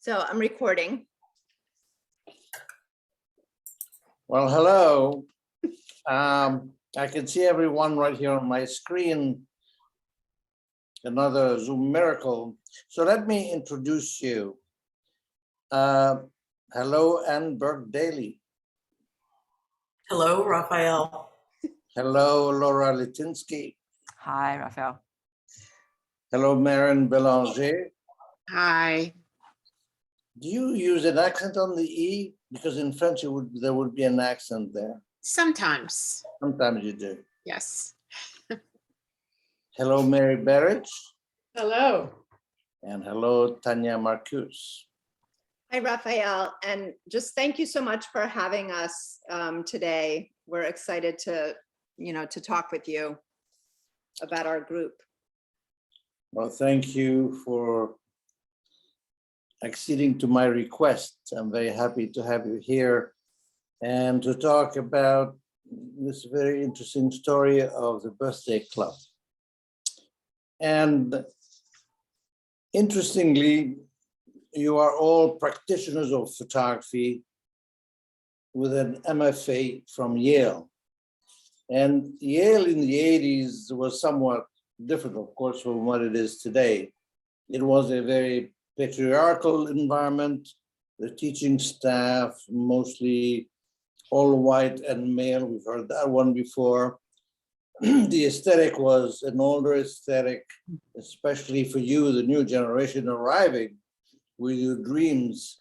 So I'm recording. Well, hello. I can see everyone right here on my screen. Another Zoom miracle. So let me introduce you. Hello, Anne Burke Daly. Hello, Raphael. Hello, Laura Litinsky. Hi, Raphael. Hello, Marion Belanger. Hi. Do you use an accent on the E? Because in French, there would be an accent there. Sometimes. Sometimes you do. Yes. Hello, Mary Berridge. Hello. And hello, Tanya Marcuse. Hi, Raphael, and just thank you so much for having us today. We're excited to talk with you about our group. Well, thank you for acceding to my request. I'm very happy to have you here and to talk about this very interesting story of the Birthday Club. And interestingly, you are all practitioners of photography with an MFA from Yale. And Yale in the 80s was somewhat different, of course, from what it is today. It was a very patriarchal environment. The teaching staff, mostly all white and male. We've heard that one before. The aesthetic was an older aesthetic, especially for you, the new generation arriving with your dreams.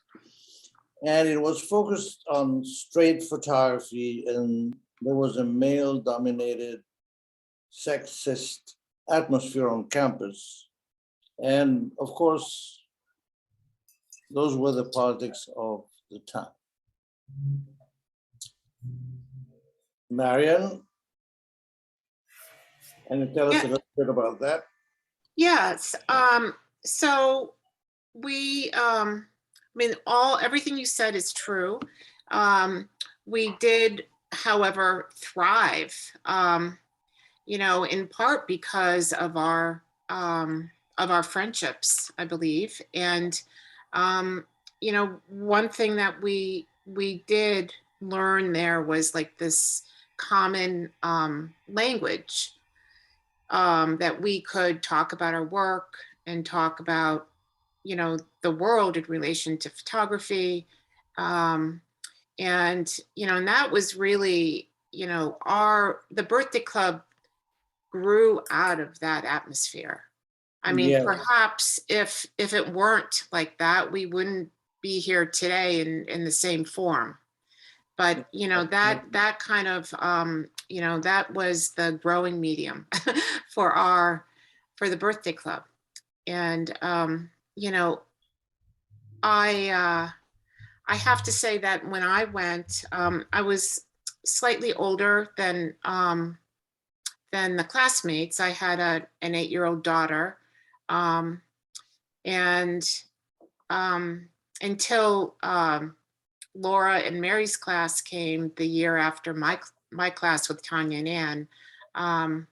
And it was focused on straight photography, and there was a male-dominated, sexist atmosphere on campus. And of course, those were the politics of the time. Marion, can you tell us a little bit about that? Yes. So we, everything you said is true. We did, however, thrive, in part because of our friendships, I believe. And, one thing that we did learn there was like this common language that we could talk about our work and talk about, the world in relation to photography. And that was really, the Birthday Club grew out of that atmosphere. I mean, Yeah. Perhaps if it weren't like that, we wouldn't be here today in the same form. But, that kind of, that was the growing medium for the Birthday Club. And, I have to say that when I went, I was slightly older than the classmates. I had an 8-year-old daughter. Until Laura and Mary's class came the year after my class with Tanya and Anne, I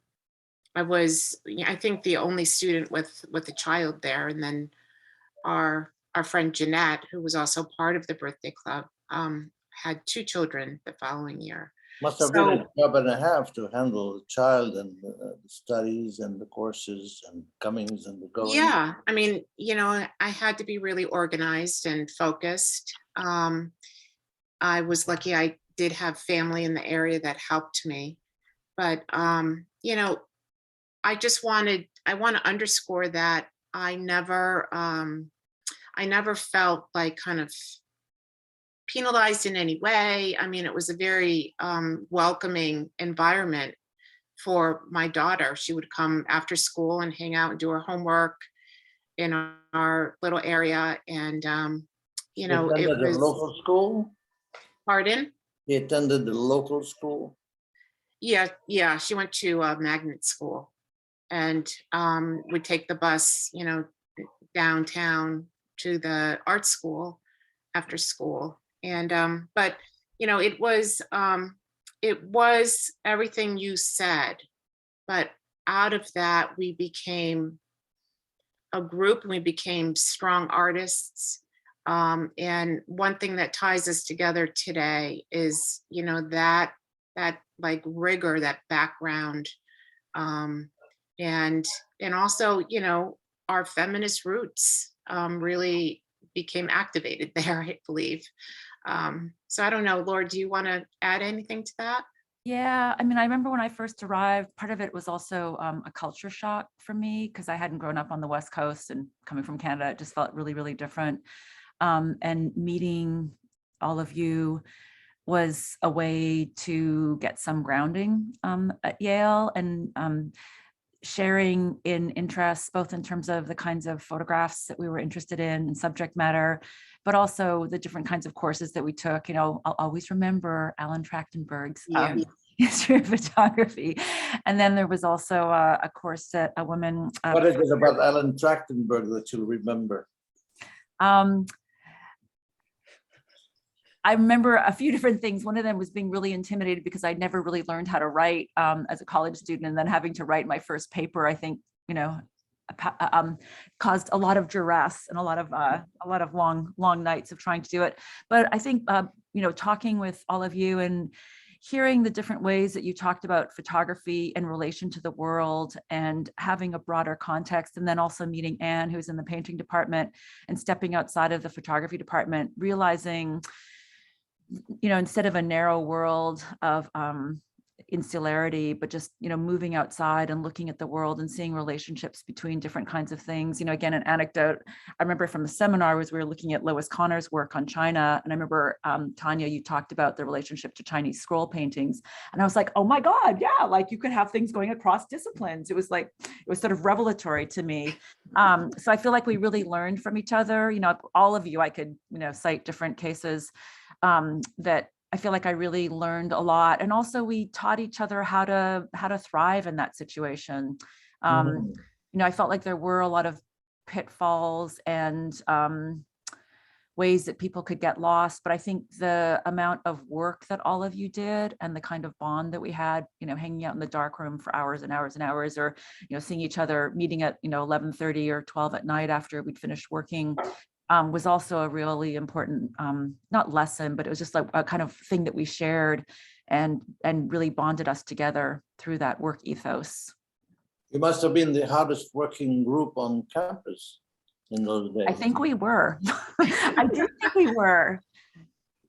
was, I think, the only student with a child there. And then our friend Jeanette, who was also part of the Birthday Club, had 2 children the following year. Must have been a job and a half to handle the child and the studies and the courses and comings and the goings. Yeah, I mean, I had to be really organized and focused. I was lucky I did have family in the area that helped me. But, I want to underscore that I never felt like kind of penalized in any way. I mean, it was a very welcoming environment for my daughter. She would come after school and hang out and do her homework in our little area. And, He attended the local school? Pardon? He attended the local school? Yeah, she went to magnet school and would take the bus, downtown to the art school after school. And but it was everything you said, but out of that we became a group and we became strong artists. And one thing that ties us together today is, you know, that like rigor, that background, and also, you know, our feminist roots really became activated there, I believe. So I don't know, Laura, do you want to add anything to that? Yeah, I mean, I remember when I first arrived, part of it was also a culture shock for me because I hadn't grown up on the West Coast, and coming from Canada, it just felt really, really different. And meeting all of you was a way to get some grounding at Yale, and sharing in interests, both in terms of the kinds of photographs that we were interested in and subject matter, but also the different kinds of courses that we took. You know, I'll always remember Alan Trachtenberg's history of photography. And then there was also a course that a woman— What is it about Alan Trachtenberg that you'll remember? I remember a few different things. One of them was being really intimidated because I'd never really learned how to write as a college student, and then having to write my first paper, I think, you know, caused a lot of duress and a lot of long nights of trying to do it. But I think, you know, talking with all of you and hearing the different ways that you talked about photography in relation to the world and having a broader context, and then also meeting Anne, who's in the painting department, and stepping outside of the photography department, realizing, you know, instead of a narrow world of insularity, but just, you know, moving outside and looking at the world and seeing relationships between different kinds of things. You know, again, an anecdote I remember from a seminar was we were looking at Lois Connor's work on China. And I remember, Tanya, you talked about the relationship to Chinese scroll paintings. And I was like, oh my God, yeah, like you could have things going across disciplines. It was sort of revelatory to me. So I feel like we really learned from each other. You know, all of you, I could, you know, cite different cases that I feel like I really learned a lot. And also we taught each other how to thrive in that situation. You know, I felt like there were a lot of pitfalls and ways that people could get lost. But I think the amount of work that all of you did and the kind of bond that we had, you know, hanging out in the dark room for hours and hours and hours, or, you know, seeing each other, meeting at, you know, 11:30 or 12 at night after we'd finished working, was also a really important, not lesson, but it was just like a kind of thing that we shared and really bonded us together through that work ethos. You must have been the hardest working group on campus in those days. I think we were. I do think we were.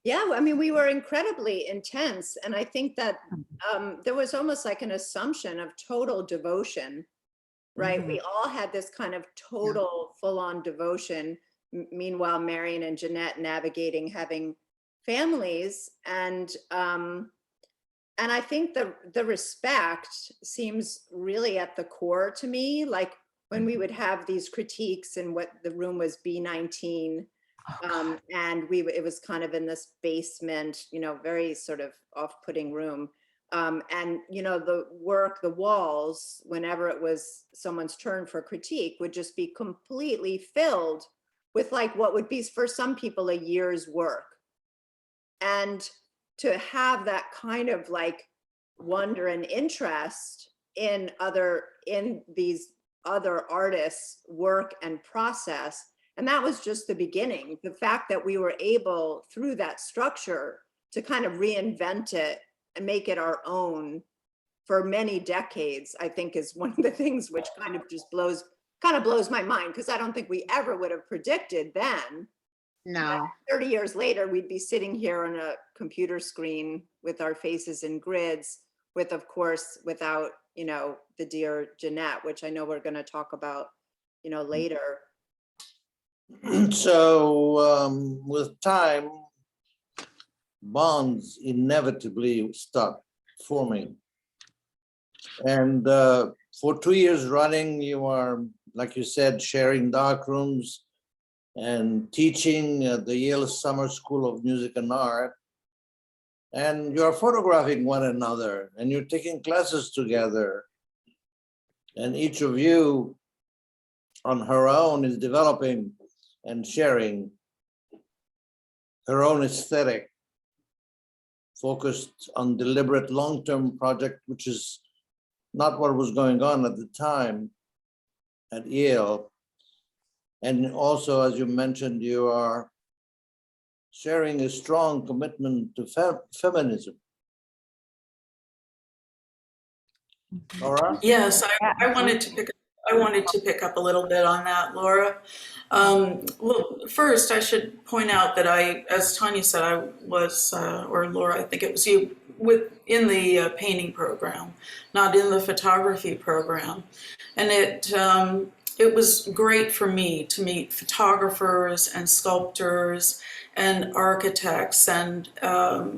Yeah, I mean, we were incredibly intense. And I think that there was almost like an assumption of total devotion, right? Mm-hmm. We all had this kind of total full-on devotion. Meanwhile, Marion and Jeanette navigating having families, and I think the respect seems really at the core to me. Like when we would have these critiques, and what the room was B19, and it was kind of in this basement, you know, very sort of off-putting room, and you know, the walls, whenever it was someone's turn for critique, would just be completely filled with like what would be for some people a year's work. And to have that kind of like wonder and interest in these other artists' work and process. And that was just the beginning. The fact that we were able, through that structure, to kind of reinvent it and make it our own for many decades, I think is one of the things which kind of just blows my mind, because I don't think we ever would have predicted then. No. 30 years later, we'd be sitting here on a computer screen with our faces in grids, with, of course, without, you know, the dear Jeanette, which I know we're going to talk about, you know, later. So with time, bonds inevitably start forming. And for 2 years running, you are, like you said, sharing dark rooms and teaching at the Yale Summer School of Music and Art. And you're photographing one another, and you're taking classes together. And each of you on her own is developing and sharing her own aesthetic, focused on deliberate long-term project, which is not what was going on at the time at Yale. And also, as you mentioned, you are sharing a strong commitment to feminism. Laura? Yes, I wanted to pick up a little bit on that, Laura. Well, first I should point out that as Tanya said, I was, or Laura, I think it was you, in the painting program, not in the photography program. And it was great for me to meet photographers and sculptors and architects and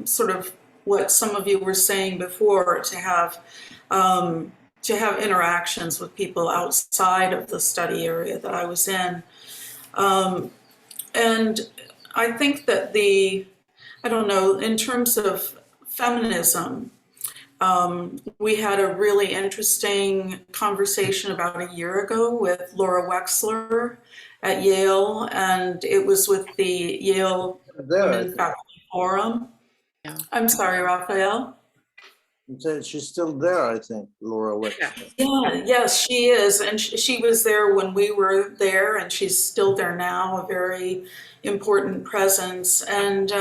sort of what some of you were saying before, to have interactions with people outside of the study area that I was in. And I think that I don't know, in terms of feminism, we had a really interesting conversation about a year ago with Laura Wexler at Yale, and it was with the Yale Women Faculty Forum. Yeah. I'm sorry, Raphael. She's still there, I think, Laura Wexler. Yeah, yes, she is. And she was there when we were there, and she's still there now, a very important presence. And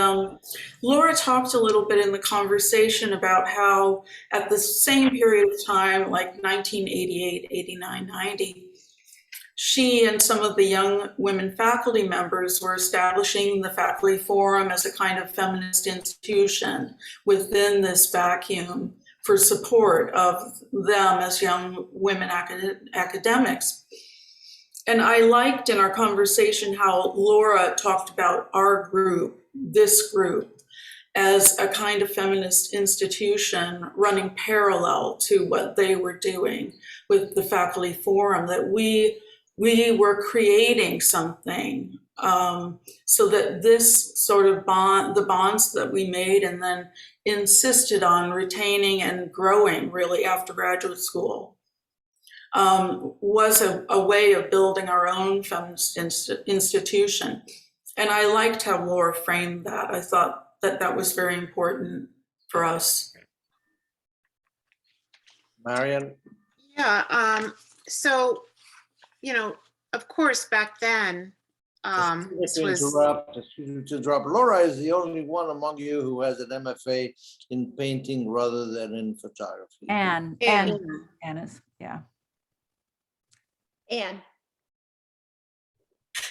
Laura talked a little bit in the conversation about how at the same period of time, like 1988, 89, 90, she and some of the young women faculty members were establishing the Faculty Forum as a kind of feminist institution within this vacuum for support of them as young women academics. And I liked in our conversation how Laura talked about our group, this group, as a kind of feminist institution running parallel to what they were doing with the Faculty Forum, that we were creating something so that this sort of bond, the bonds that we made and then insisted on retaining and growing really after graduate school, was a way of building our own feminist institution. And I liked how Laura framed that. I thought that was very important for us. Marian? Yeah, so, you know, of course, back then, this was... Excuse me to interrupt. Laura is the only one among you who has an MFA in painting rather than in photography. Anne is, yeah. Anne.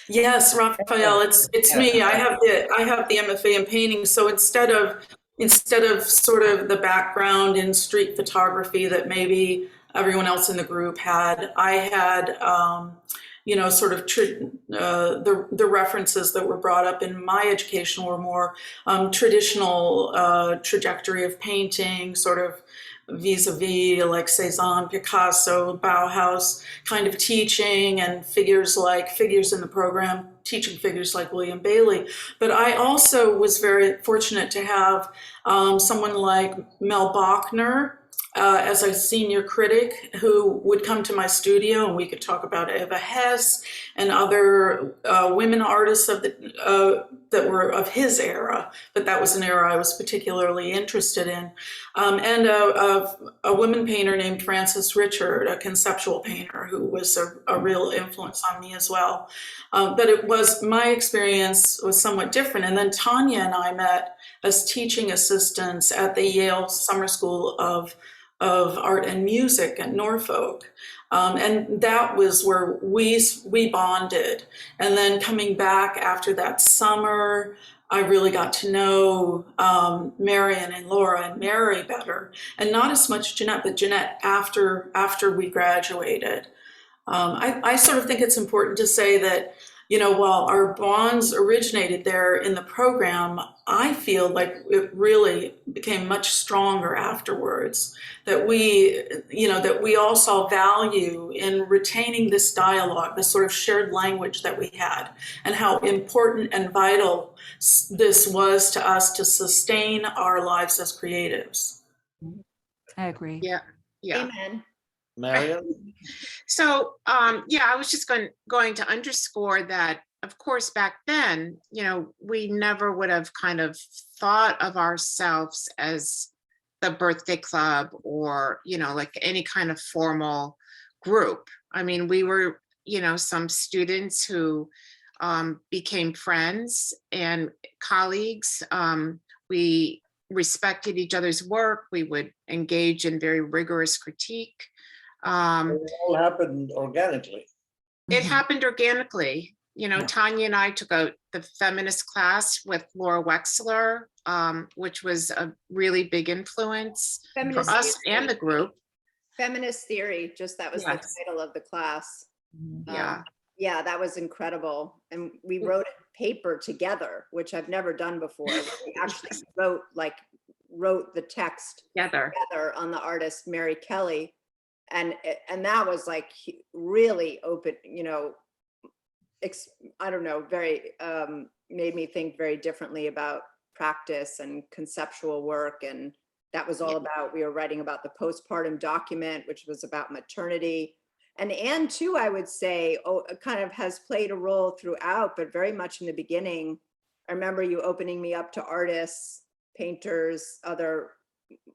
Yes, Raphael, it's me. I have the MFA in painting. So instead of sort of the background in street photography that maybe everyone else in the group had, I had you know, sort of the references that were brought up in my education were more traditional trajectory of painting, sort of vis-a-vis like Cézanne, Picasso, Bauhaus kind of teaching, and figures in the program, teaching figures like William Bailey. But I also was very fortunate to have someone like Mel Bachner as a senior critic who would come to my studio, and we could talk about Eva Hesse and other women artists that were of his era, but that was an era I was particularly interested in. And a woman painter named Frances Richard, a conceptual painter who was a real influence on me as well. But my experience was somewhat different. And then Tanya and I met as teaching assistants at the Yale Summer School of Art and Music at Norfolk. And that was where we bonded. And then coming back after that summer, I really got to know Marian and Laura and Mary better, and not as much Jeanette, but Jeanette after we graduated. I sort of think it's important to say that, you know, while our bonds originated there in the program, I feel like it really became much stronger afterwards, that we all saw value in retaining this dialogue, this sort of shared language that we had, and how important and vital this was to us to sustain our lives as creatives. I agree. Yeah. Amen. Marian? So, yeah, I was just going to underscore that, of course, back then, you know, we never would have kind of thought of ourselves as the birthday club or, you know, like any kind of formal group. I mean, we were, you know, some students who became friends and colleagues. We respected each other's work. We would engage in very rigorous critique. It all happened organically. It happened organically. You know, Tanya and I took the feminist class with Laura Wexler, which was a really big influence Feminist for us theory. and the group. Feminist theory, just that was Yes. the title of the class. Yeah. Yeah, that was incredible. And we wrote a paper together, which I've never done before. We actually wrote the text Together. together on the artist Mary Kelly. And that was like really open, you know, I don't know, very, made me think very differently about practice and conceptual work. And that was all about, we were writing about the postpartum document, which was about maternity. And Anne too, I would say, kind of has played a role throughout, but very much in the beginning. I remember you opening me up to artists, painters, other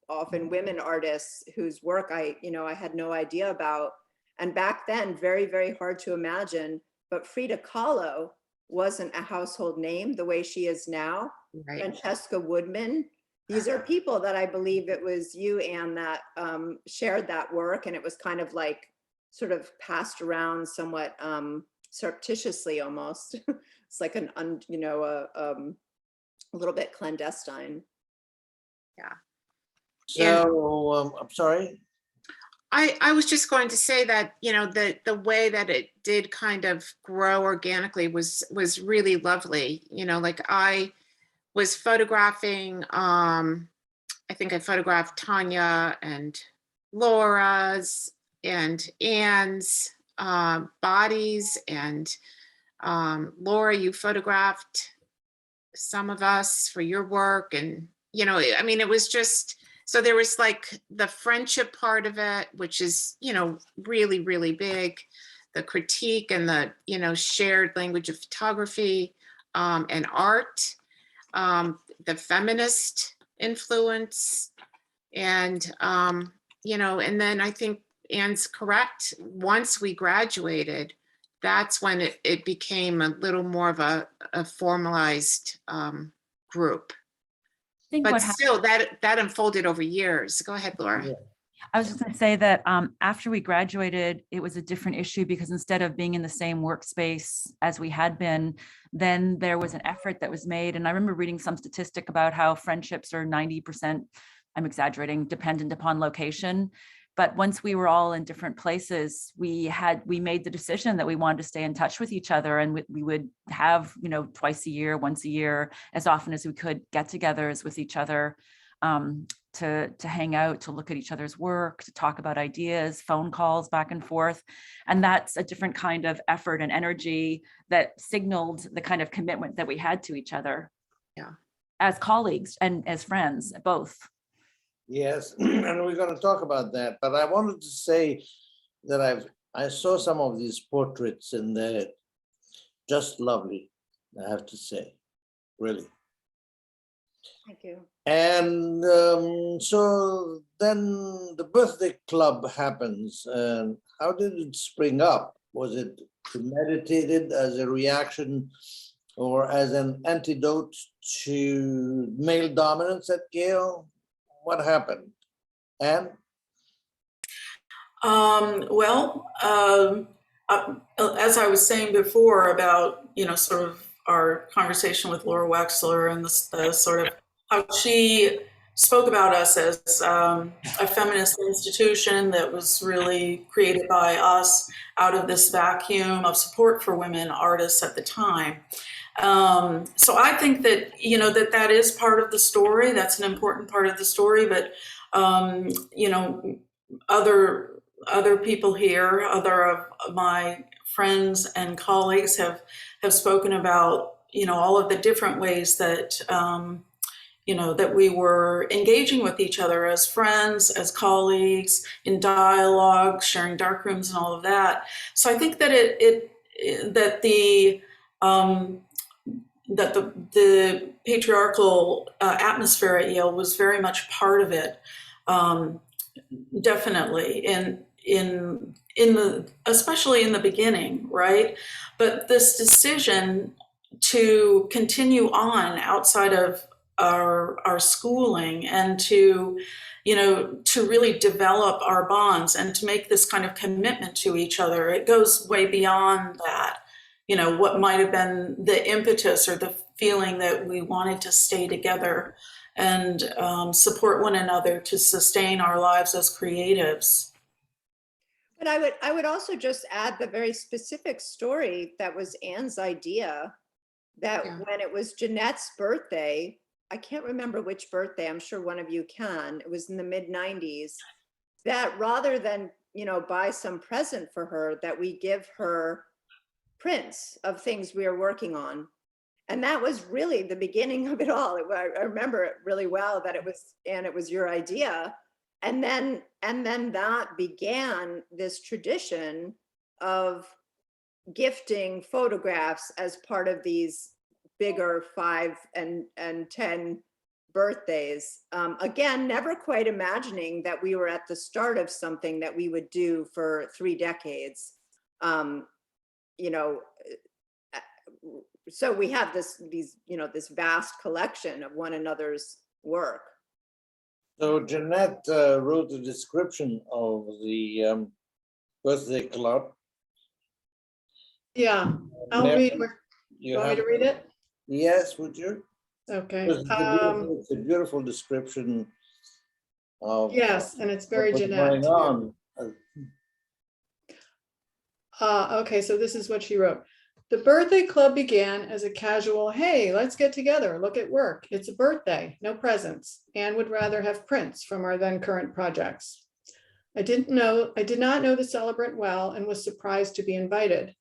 often women artists whose work I had no idea about. And back then, very, very hard to imagine, but Frida Kahlo wasn't a household name the way she is now. Right. Francesca Woodman. These are people that I believe it was you, Anne, that shared that work. And it was kind of like sort of passed around somewhat surreptitiously almost. It's like a little bit clandestine. Yeah. So, I'm sorry. I was just going to say that, you know, the way that it did kind of grow organically was really lovely. You know, like I was photographing, I think I photographed Tanya and Laura's and Anne's bodies, and Laura, you photographed some of us for your work. And, you know, I mean, it was just, so there was like the friendship part of it, which is, you know, really, really big. The critique and the, you know, shared language of photography and art, the feminist influence. And, you know, and then I think Anne's correct. Once we graduated, that's when it became a little more of a formalized group. But still, that unfolded over years. Go ahead, Laura. Yeah. I was just going to say that after we graduated, it was a different issue because instead of being in the same workspace as we had been, then there was an effort that was made. And I remember reading some statistic about how friendships are 90%, I'm exaggerating, dependent upon location. But once we were all in different places, we made the decision that we wanted to stay in touch with each other, and we would have, you know, twice a year, once a year, as often as we could, get-togethers with each other, to hang out, to look at each other's work, to talk about ideas, phone calls back and forth. And that's a different kind of effort and energy that signaled the kind of commitment that we had to each other. Yeah. As colleagues and as friends, both. Yes, and we're going to talk about that. But I wanted to say that I saw some of these portraits and they're just lovely, I have to say, really. Thank you. And so then the birthday club happens. And how did it spring up? Was it premeditated as a reaction or as an antidote to male dominance at Yale? What happened? Anne? As I was saying before about, you know, sort of our conversation with Laura Wexler and the sort of how she spoke about us as a feminist institution that was really created by us out of this vacuum of support for women artists at the time. So I think that, you know, that is part of the story. That's an important part of the story. But, you know, other people here, other of my friends and colleagues have spoken about, you know, all of the different ways that, you know, that we were engaging with each other as friends, as colleagues, in dialogue, sharing darkrooms and all of that. So I think that that the patriarchal atmosphere at Yale was very much part of it, definitely in especially in the beginning, right? But this decision to continue on outside of our schooling and to, you know, to really develop our bonds and to make this kind of commitment to each other, it goes way beyond that. You know, what might have been the impetus or the feeling that we wanted to stay together and support one another to sustain our lives as creatives. But I would also just add the very specific story that was Anne's idea, that when it was Jeanette's birthday, I can't remember which birthday, I'm sure one of you can, it was in the mid-90s, that rather than, you know, buy some present for her, that we give her prints of things we are working on. And that was really the beginning of it all. I remember it really well, that it was, Anne, it was your idea. And then that began this tradition of gifting photographs as part of these bigger 5 and 10 birthdays. Again, never quite imagining that we were at the start of something that we would do for 3 decades. You know, so we have this vast collection of one another's work. So Jeanette wrote a description of the birthday club. Yeah, I'll Mary, read. you Want me have, to read it? yes, would you? Okay. It's a beautiful description of Yes, and it's very what's Jeanette. going on. Okay, so this is what she wrote. The birthday club began as a casual, hey, let's get together, look at work. It's a birthday, no presents. Anne would rather have prints from our then current projects. I did not know the celebrant well and was surprised to be invited.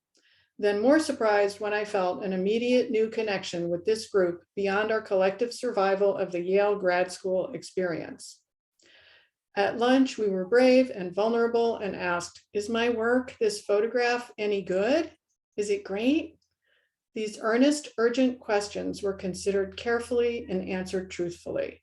Then more surprised when I felt an immediate new connection with this group beyond our collective survival of the Yale grad school experience. At lunch, we were brave and vulnerable and asked, is my work, this photograph, any good? Is it great? These earnest, urgent questions were considered carefully and answered truthfully.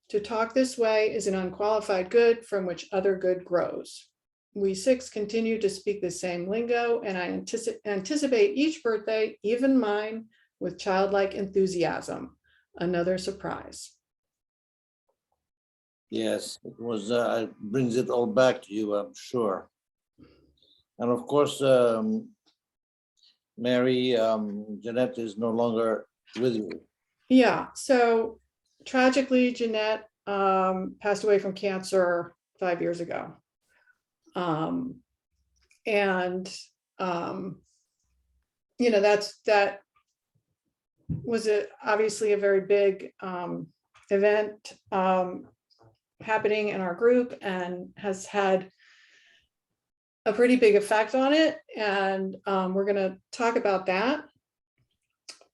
To talk this way is an unqualified good from which other good grows. We 6 continue to speak the same lingo, and I anticipate each birthday, even mine, with childlike enthusiasm. Another surprise. Yes, it was. It brings it all back to you, I'm sure. And of course, Mary, Jeanette is no longer with you. Yeah, so tragically, Jeanette passed away from cancer 5 years ago. You know, that was obviously a very big event happening in our group and has had a pretty big effect on it. And we're going to talk about that.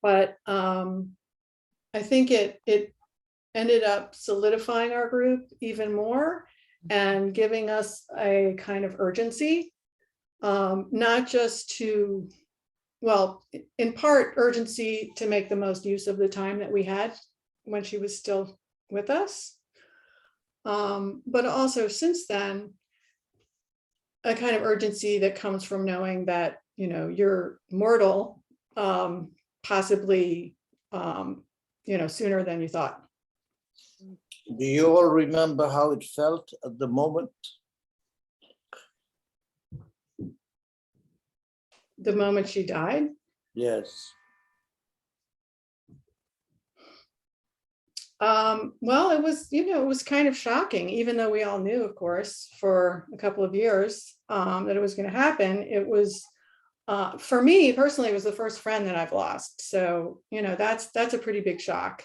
But I think it ended up solidifying our group even more and giving us a kind of urgency, not just to, well, in part urgency to make the most use of the time that we had when she was still with us. But also since then, a kind of urgency that comes from knowing that, you know, you're mortal, possibly, you know, sooner than you thought. Do you all remember how it felt at the moment? The moment she died? Yes. Well, it was, you know, it was kind of shocking, even though we all knew, of course, for a couple of years that it was going to happen. It was, for me personally, it was the first friend that I've lost. So, you know, that's a pretty big shock.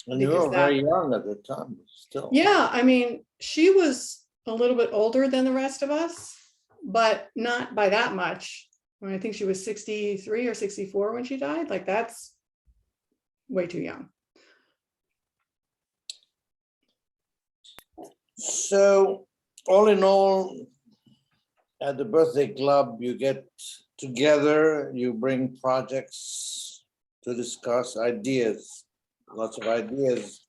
And you were very young at the time, still. Yeah, I mean, she was a little bit older than the rest of us, but not by that much. I mean, I think she was 63 or 64 when she died. Like, that's way too young. So, all in all, at the birthday club, you get together, you bring projects to discuss ideas, lots of ideas,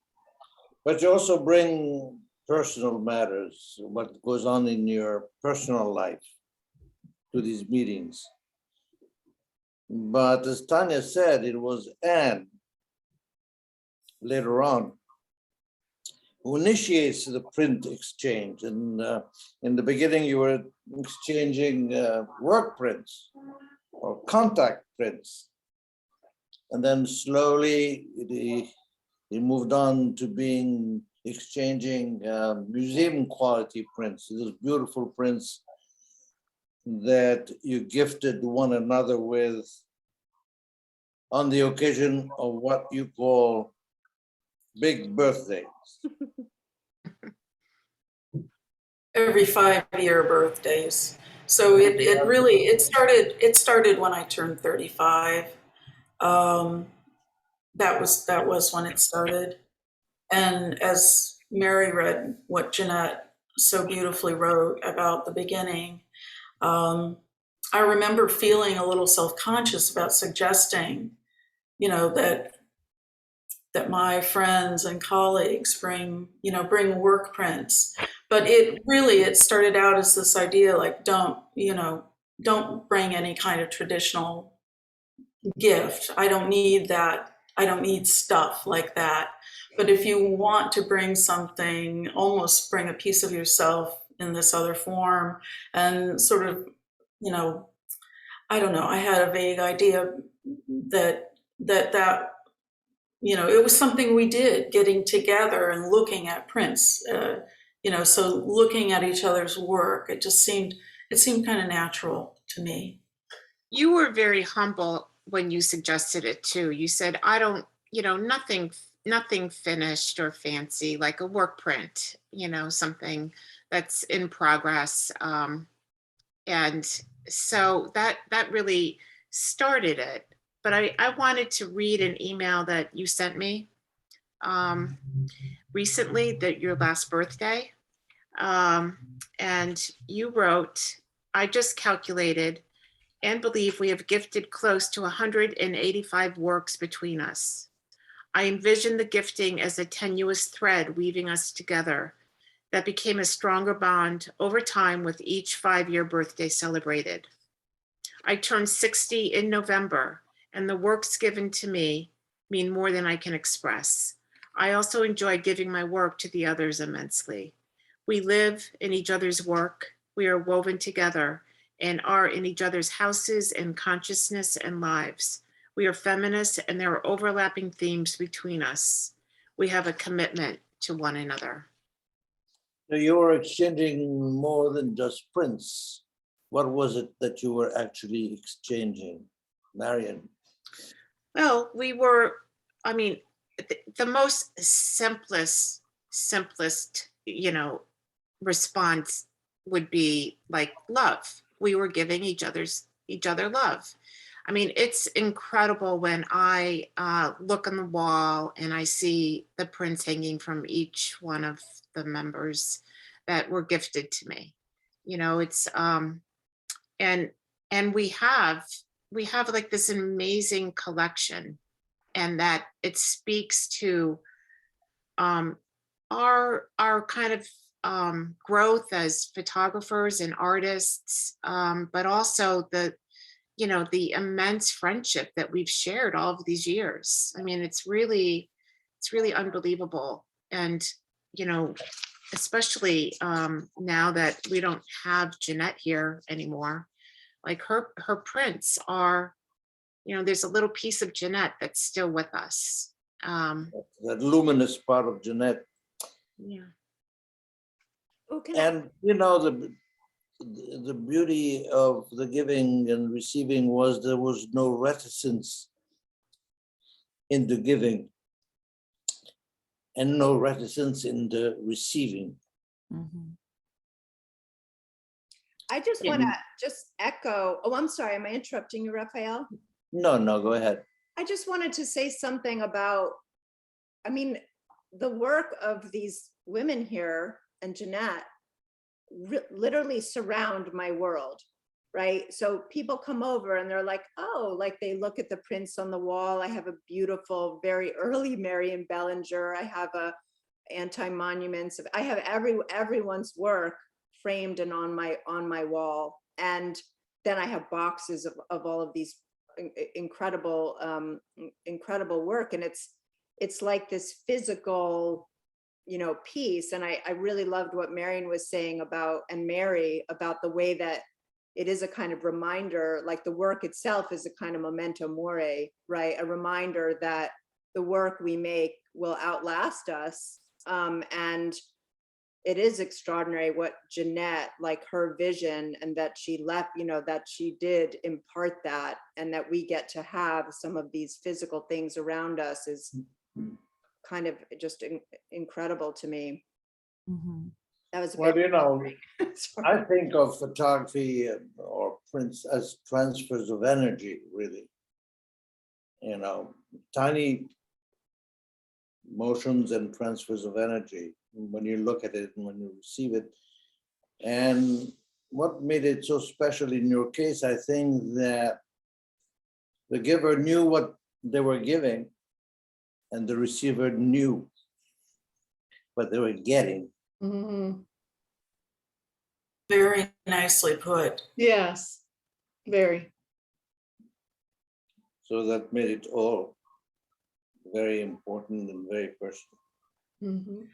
but you also bring personal matters, what goes on in your personal life to these meetings. But as Tanya said, it was Anne later on who initiates the print exchange. And in the beginning, you were exchanging work prints or contact prints. And then slowly it moved on to being exchanging museum quality prints, those beautiful prints that you gifted one another with on the occasion of what you call big birthdays. Every 5-year birthdays. So it really, it started when I turned 35. That was when it started. And as Mary read what Jeanette so beautifully wrote about the beginning, I remember feeling a little self-conscious about suggesting, that my friends and colleagues bring work prints. But it started out as this idea, like, don't bring any kind of traditional gift. I don't need that. I don't need stuff like that. But if you want to bring something, almost bring a piece of yourself in this other form, and sort of, I don't know, I had a vague idea that it was something we did, getting together and looking at prints, so looking at each other's work, it seemed kind of natural to me. You were very humble when you suggested it too. You said, I don't, nothing finished or fancy, like a work print, something that's in progress. And so that really started it. But I wanted to read an email that you sent me recently, your last birthday. And you wrote, I just calculated and believe we have gifted close to 185 works between us. I envision the gifting as a tenuous thread weaving us together that became a stronger bond over time with each 5-year birthday celebrated. I turned 60 in November, and the works given to me mean more than I can express. I also enjoy giving my work to the others immensely. We live in each other's work. We are woven together and are in each other's houses and consciousness and lives. We are feminists, and there are overlapping themes between us. We have a commitment to one another. So you were exchanging more than just prints. What was it that you were actually exchanging, Marian? Well, we were, the most simplest, response would be like love. We were giving each other love. It's incredible when I look on the wall and I see the prints hanging from each one of the members that were gifted to me. It's and we have like this amazing collection, and that it speaks to our kind of growth as photographers and artists, but also the immense friendship that we've shared all of these years. It's really unbelievable. And, especially now that we don't have Jeanette here anymore, like her prints are, there's a little piece of Jeanette that's still with us. That luminous part of Jeanette. Yeah. And the beauty of the giving and receiving was there was no reticence in the giving and no reticence in the receiving. Mm-hmm. I just want to echo. Oh, I'm sorry. Am I interrupting you, Raphael? No, go ahead. I just wanted to say something about, the work of these women here and Jeanette literally surround my world, right? So people come over and they're like, oh, like they look at the prints on the wall. I have a beautiful, very early Marion Bellinger. I have a anti-monuments. I have everyone's work framed and on my wall. And then I have boxes of all of these incredible work. And it's like this physical, piece. And I really loved what Marion was saying about the way that it is a kind of reminder, like the work itself is a kind of memento mori, right? A reminder that the work we make will outlast us. And it is extraordinary what Jeanette, like her vision, and that she left, that she did impart that, and that we get to have some of these physical things around us is kind of just incredible to me. Mm-hmm. That was well, I think of photography or prints as transfers of energy, really. Tiny motions and transfers of energy when you look at it and when you receive it. And what made it so special in your case, I think that the giver knew what they were giving and the receiver knew what they were getting. Mhm. Very nicely put. Yes, very. So that made it all very important and very personal. Mhm.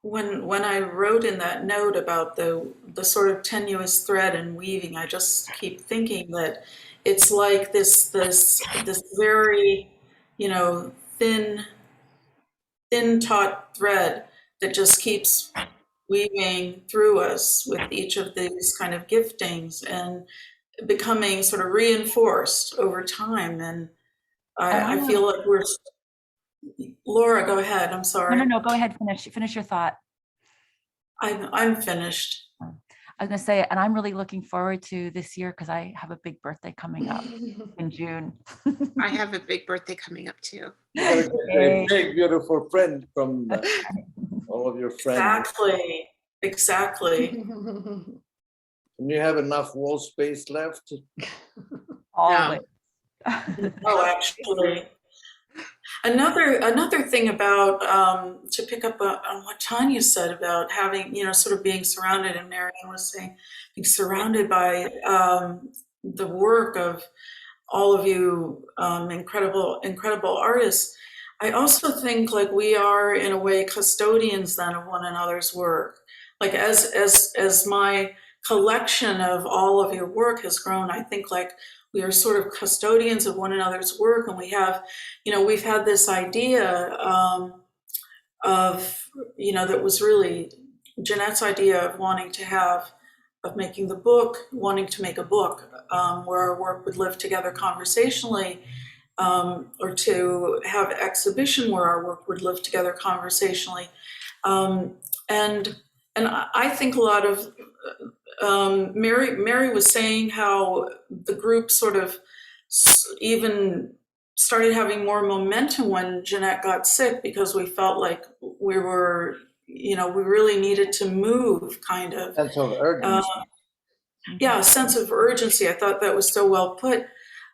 When I wrote in that note about the sort of tenuous thread and weaving, I just keep thinking that it's like this very, thin taut thread that just keeps weaving through us with each of these kind of giftings and becoming sort of reinforced over time. And I feel like Laura, go ahead. I'm sorry. No, go ahead. Finish your thought. I'm finished. I was going to say, and I'm really looking forward to this year because I have a big birthday coming up in June. I have a big birthday coming up too. You got a big, beautiful friend from all of your friends. Exactly. And you have enough wall space left? Always. Oh, actually. Another thing about, to pick up on what Tanya said about having, sort of being surrounded, and Marion was saying, being surrounded by the work of all of you incredible artists. I also think like we are in a way custodians then of one another's work. Like as my collection of all of your work has grown, I think like we are sort of custodians of one another's work, and we have, we've had this idea of, that was really Jeanette's idea of making the book, wanting to make a book where our work would live together conversationally, or to have exhibition where our work would live together conversationally. And I think a lot of, Mary was saying how the group sort of even started having more momentum when Jeanette got sick, because we felt like we were, we really needed to move, kind of. Sense of urgency. Yeah, a sense of urgency. I thought that was so well put.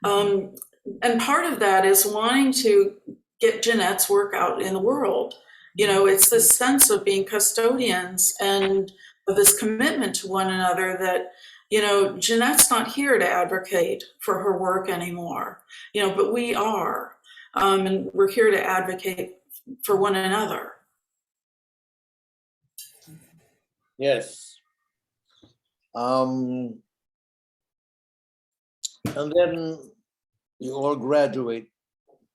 And part of that is wanting to get Jeanette's work out in the world. It's this sense of being custodians and of this commitment to one another that, Jeanette's not here to advocate for her work anymore, but we are. And we're here to advocate for one another. Yes. And then you all graduate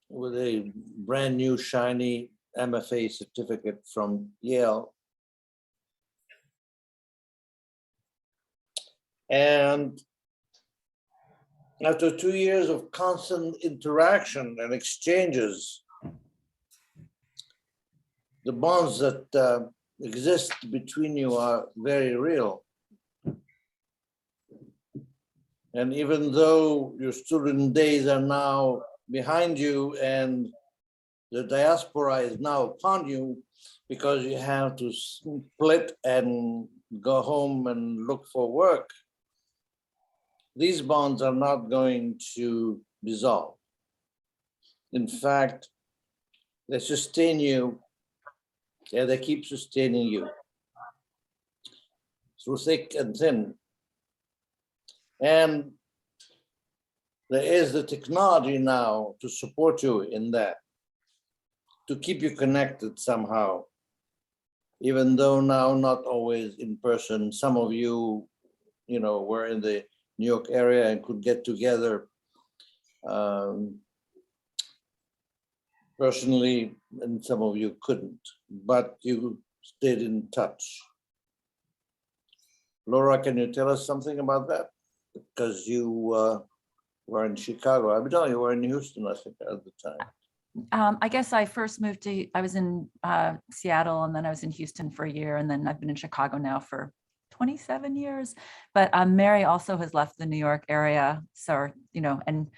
with a brand new shiny MFA certificate from Yale. And after 2 years of constant interaction and exchanges, the bonds that exist between you are very real. And even though your student days are now behind you and the diaspora is now upon you, because you have to split and go home and look for work, these bonds are not going to dissolve. In fact, they sustain you Yeah, they keep sustaining you through thick and thin. And there is the technology now to support you in that, to keep you connected somehow, even though now not always in person. Some of you, were in the New York area and could get together personally, and some of you couldn't, but you stayed in touch. Laura, can you tell us something about that? Because you were in Chicago. I mean, you were in Houston, I think, at the time. I guess I first moved I was in Seattle, and then I was in Houston for a year, and then I've been in Chicago now for 27 years. But Mary also has left the New York area. So, and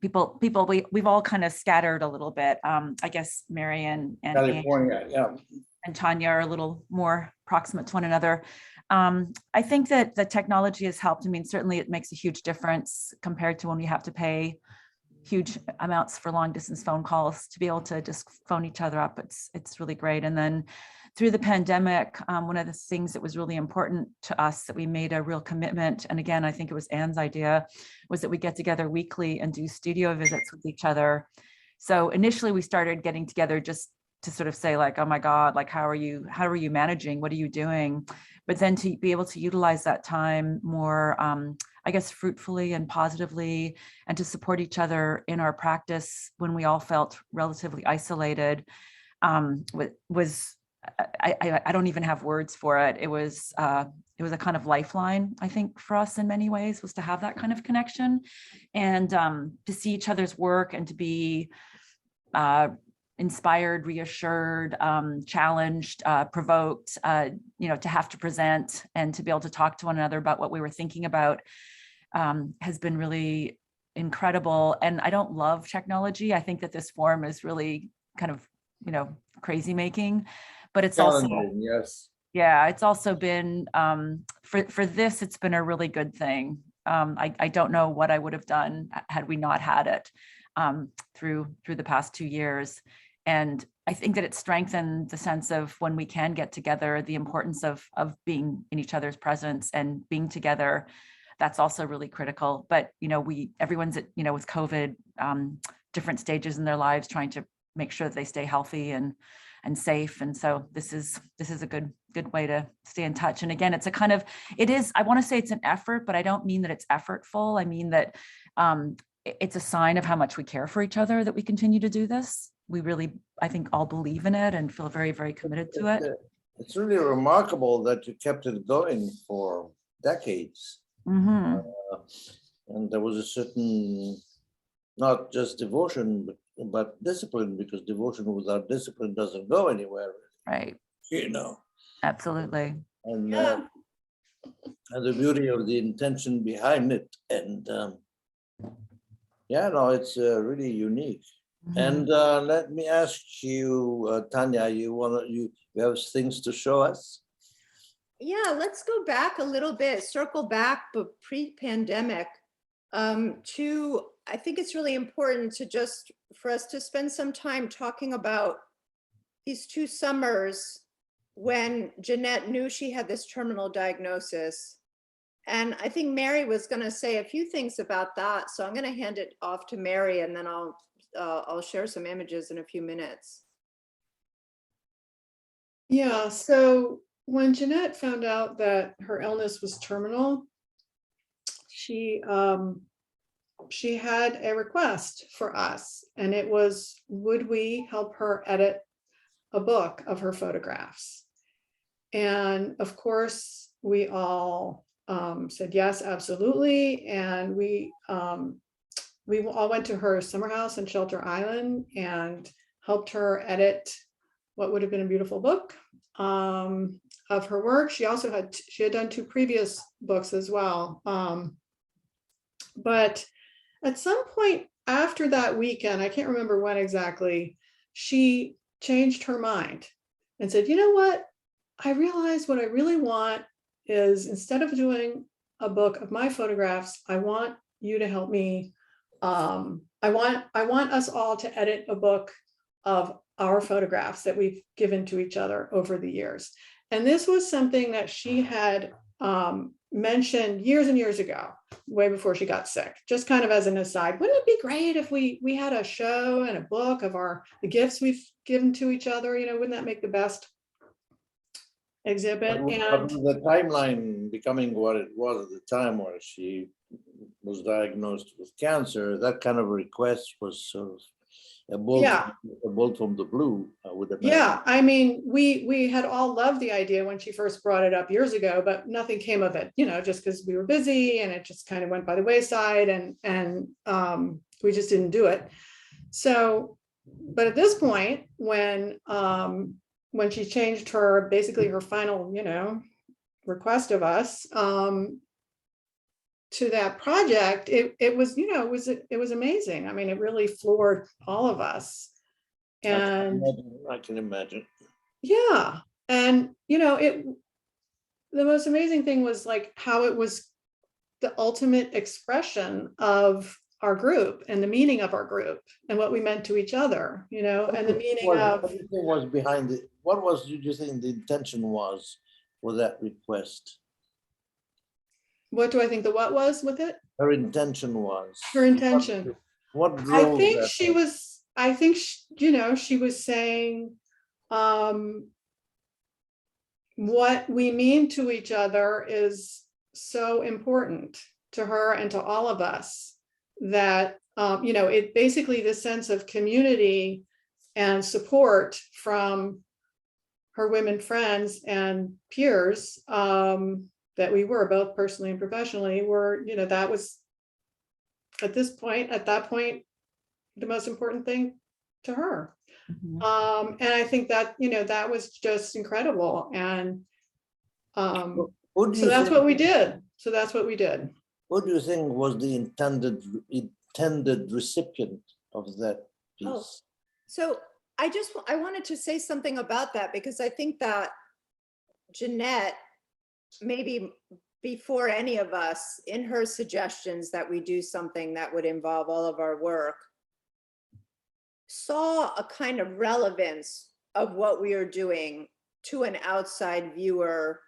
people, we've all kind of scattered a little bit. I guess Mary and California, yeah. And Tanya are a little more proximate to one another. I think that the technology has helped. I mean, certainly it makes a huge difference compared to when we have to pay huge amounts for long distance phone calls. To be able to just phone each other up, it's really great. And then through the pandemic, one of the things that was really important to us that we made a real commitment, and again, I think it was Anne's idea, was that we get together weekly and do studio visits with each other. So initially we started getting together just to sort of say like, oh my God, like, how are you managing? What are you doing? But then to be able to utilize that time more, I guess, fruitfully and positively, and to support each other in our practice when we all felt relatively isolated, was, I don't even have words for it. It was a kind of lifeline, I think, for us in many ways, was to have that kind of connection, and to see each other's work and to be inspired, reassured, challenged, provoked, to have to present and to be able to talk to one another about what we were thinking about has been really incredible. And I don't love technology. I think that this form is really kind of, crazy making, but it's also, yes. Yeah, it's also been, for this, it's been a really good thing. I don't know what I would have done had we not had it through the past 2 years. And I think that it strengthened the sense of when we can get together, the importance of being in each other's presence and being together. That's also really critical. But, everyone's at, with COVID, different stages in their lives, trying to make sure that they stay healthy and safe. And so this is a good way to stay in touch. And again, I want to say it's an effort, but I don't mean that it's effortful. I mean that it's a sign of how much we care for each other that we continue to do this. We really, I think, all believe in it and feel very, very committed to it. It's really remarkable that you kept it going for decades. Mm-hmm. And there was a certain, not just devotion, but discipline, because devotion without discipline doesn't go anywhere. Right. Absolutely. And, and the beauty of the intention behind it. And it's really unique. Mm-hmm. And let me ask you, Tanya, you have things to show us? Yeah, let's go back a little bit, circle back, but pre-pandemic, to, I think it's really important for us to spend some time talking about these 2 summers when Jeanette knew she had this terminal diagnosis. And I think Mary was going to say a few things about that. So I'm going to hand it off to Mary, and then I'll share some images in a few minutes. Yeah, so when Jeanette found out that her illness was terminal, she had a request for us, and it was, would we help her edit a book of her photographs? And of course, we all said yes, absolutely. And we all went to her summer house in Shelter Island and helped her edit what would have been a beautiful book of her work. She had done 2 previous books as well. But at some point after that weekend, I can't remember when exactly, she changed her mind and said, you know what? I realized what I really want is, instead of doing a book of my photographs, I want you to help me. I want us all to edit a book of our photographs that we've given to each other over the years. And this was something that she had mentioned years and years ago, way before she got sick, just kind of as an aside. Wouldn't it be great if we had a show and a book of the gifts we've given to each other? You know, wouldn't that make the best exhibit? But with the timeline becoming what it was at the time where she was diagnosed with cancer, that kind of request was sort of a bolt from the blue, I would imagine. Yeah, I mean, we had all loved the idea when she first brought it up years ago, but nothing came of it, you know, just because we were busy and it just kind of went by the wayside, and we just didn't do it. So, but at this point, when she changed basically her final, you know, request of us, to that project, it was, you know, it was amazing. I mean, it really floored all of us. And I can imagine. yeah, and you know, the most amazing thing was like how it was the ultimate expression of our group and the meaning of our group and what we meant to each other, you know, and the meaning of what do you think was behind it. What was, do you think the intention was for that request? what do I think the what was with it? Her intention was. Her intention. What drove that? I think, you know, she was saying what we mean to each other is so important to her and to all of us that, you know, it basically the sense of community and support from her women friends and peers that we were both personally and professionally were, you know, that was at that point, the most important thing to her. Mhm. And I think that, you know, that was just incredible. And so that's what we did. What do you think was the intended recipient of that piece? Oh, so I wanted to say something about that, because I think that Jeanette, maybe before any of us, in her suggestions that we do something that would involve all of our work, saw a kind of relevance of what we are doing to an outside viewer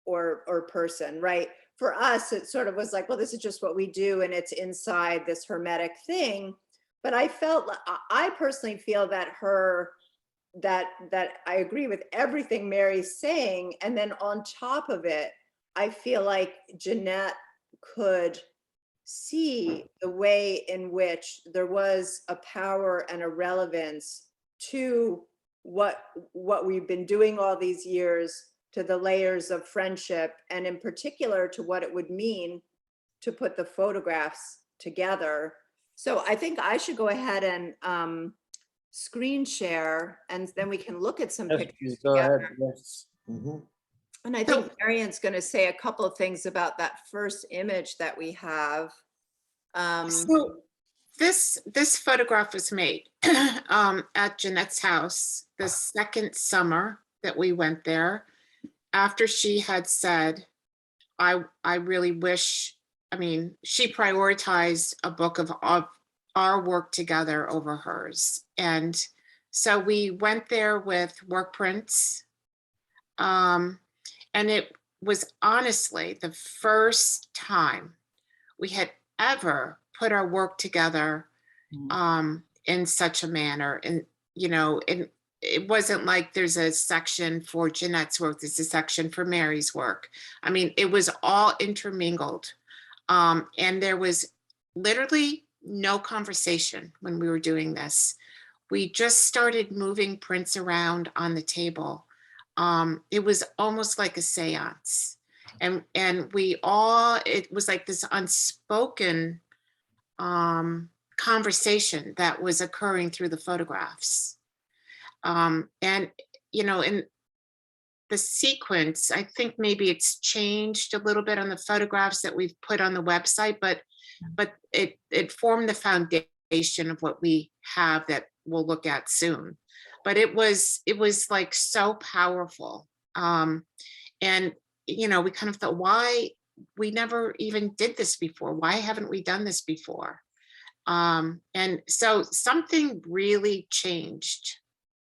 or person, right? For us, it sort of was like, well, this is just what we do, and it's inside this hermetic thing. But I personally feel that that I agree with everything Mary's saying. And then on top of it, I feel like Jeanette could see the way in which there was a power and a relevance to what we've been doing all these years, to the layers of friendship, and in particular to what it would mean to put the photographs together. So I think I should go ahead and screen share, and then we can look at some Yes, pictures please go together. ahead. Yes. Mhm. And I think Marian's going to say a couple of things about that first image that we have. So this photograph was made at Jeanette's house the second summer that we went there, after she had said, I really wish, I mean, she prioritized a book of our work together over hers. And so we went there with work prints. And it was honestly the first time we had ever put our work together in such a manner. And, you know, it wasn't like there's a section for Jeanette's work, there's a section for Mary's work. I mean, it was all intermingled. And there was literally no conversation when we were doing this. We just started moving prints around on the table. It was almost like a seance. And it was like this unspoken conversation that was occurring through the photographs. And, you know, in the sequence, I think maybe it's changed a little bit on the photographs that we've put on the website, but it formed the foundation of what we have that we'll look at soon. But it was like so powerful. And, you know, we kind of thought, why we never even did this before? Why haven't we done this before? And so something really changed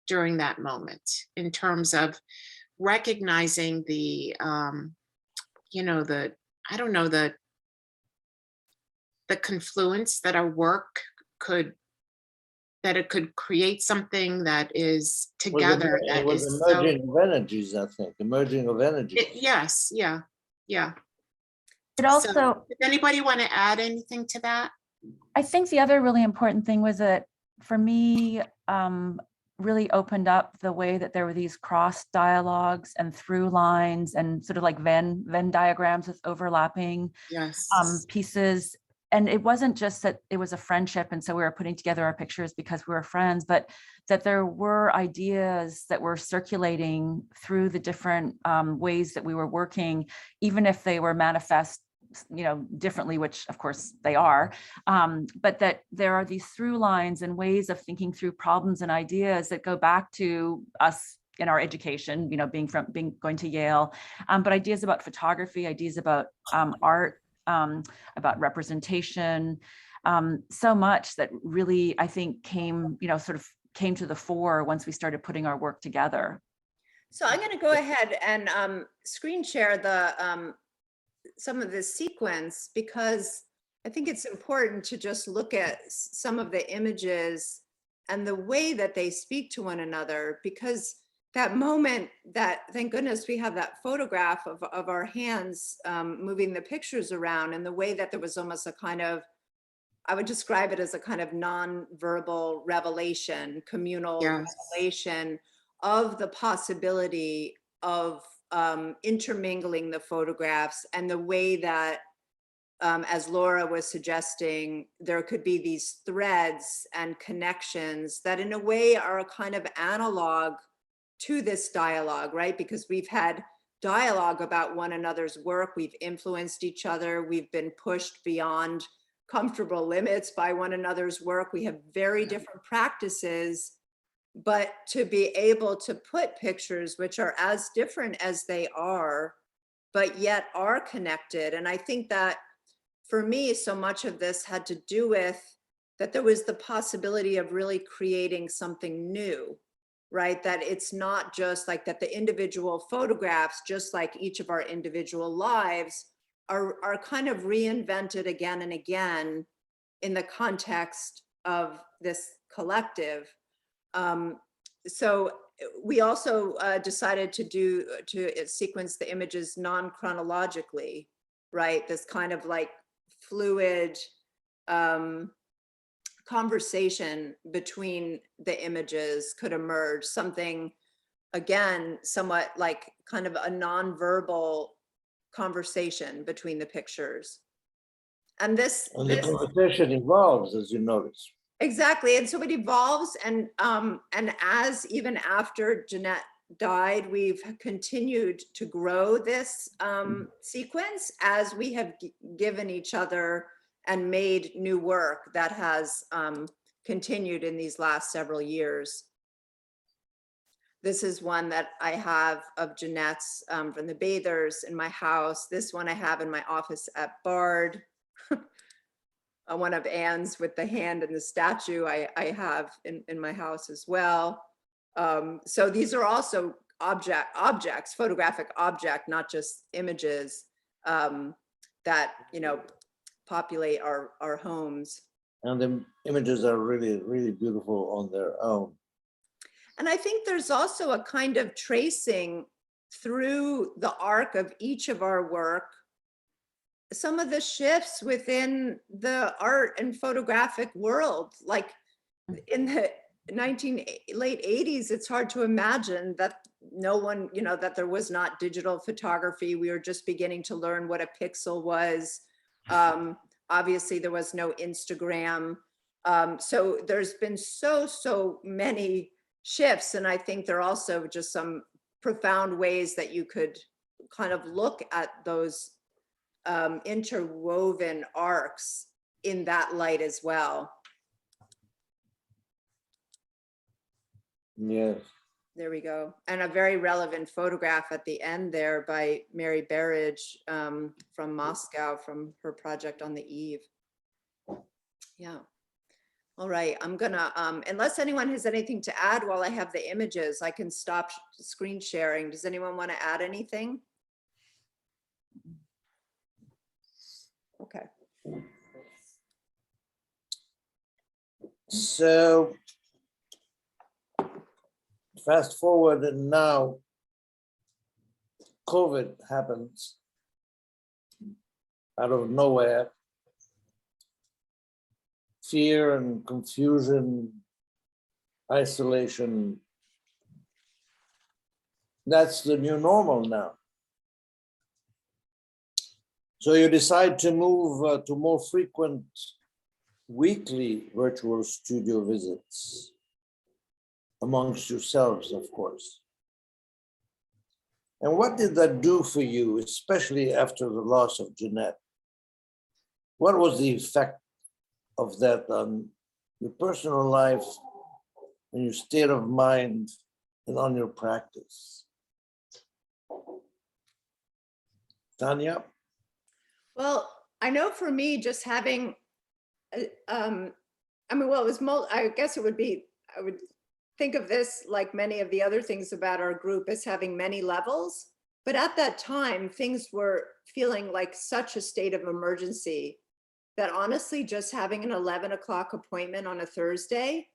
during that moment in terms of recognizing the, you know, the, I don't know, the confluence that our work could, that it could create something that is together, It that was is so, emerging of energies, I think, emerging of energies. yes, yeah, yeah. It So, also, does anybody want to add anything to that? I think the other really important thing was that for me, really opened up the way that there were these cross dialogues and through lines and sort of like Venn diagrams with overlapping Yes. pieces. And it wasn't just that it was a friendship and so we were putting together our pictures because we were friends, but that there were ideas that were circulating through the different ways that we were working, even if they were manifest, you know, differently, which of course they are, but that there are these through lines and ways of thinking through problems and ideas that go back to us in our education, you know, going to Yale, but ideas about photography, ideas about art, about representation, so much that really, I think came, you know, sort of came to the fore once we started putting our work together. So I'm going to go ahead and screen share the some of this sequence, because I think it's important to just look at some of the images and the way that they speak to one another, because that moment that, thank goodness we have that photograph of our hands moving the pictures around, and the way that there was almost a kind of, I would describe it as a kind of non-verbal revelation, communal revelation of the possibility of intermingling the photographs, and the way that, as Laura was suggesting, there could be these threads and connections that in a way are a kind of analog to this dialogue, right? Because we've had dialogue about one another's work, we've influenced each other, we've been pushed beyond comfortable limits by one another's work, we have very different practices, but to be able to put pictures which are as different as they are, but yet are connected. And I think that for me, so much of this had to do with that there was the possibility of really creating something new, right? That it's not just like that the individual photographs, just like each of our individual lives, are kind of reinvented again and again in the context of this collective. So we also decided to sequence the images non-chronologically, right? This kind of like fluid conversation between the images could emerge, something, again, somewhat like kind of a non-verbal conversation between the pictures. And the conversation evolves, as you notice. Exactly, and so it evolves, and as even after Jeanette died, we've continued to grow this sequence as we have given each other and made new work that has continued in these last several years. This is one that I have of Jeanette's from the Bathers in my house. This one I have in my office at Bard. One of Anne's with the hand and the statue I have in my house as well. So these are also objects, photographic object, not just images that, you know, populate our homes. And the images are really, really beautiful on their own. And I think there's also a kind of tracing through the arc of each of our work, some of the shifts within the art and photographic world. Like in the late 80s, it's hard to imagine that no one, you know, that there was not digital photography. We were just beginning to learn what a pixel was. Obviously, there was no Instagram. So there's been so many shifts. And I think there are also just some profound ways that you could kind of look at those interwoven arcs in that light as well. Yes. There we go. And a very relevant photograph at the end there by Mary Berridge from Moscow, from her project On the Eve. Yeah. All right, I'm gonna, unless anyone has anything to add while I have the images, I can stop screen sharing. Does anyone want to add anything? Okay. So fast forward, and now COVID happens out of nowhere. Fear and confusion, isolation. That's the new normal now. So you decide to move to more frequent weekly virtual studio visits amongst yourselves, of course. And what did that do for you, especially after the loss of Jeanette? What was the effect of that on your personal life and your state of mind and on your practice? Tanya? Well, I know for me, just having, I mean, well, it was, I guess it would be, I would think of this like many of the other things about our group as having many levels. But at that time, things were feeling like such a state of emergency that honestly, just having an 11 o'clock appointment on a Thursday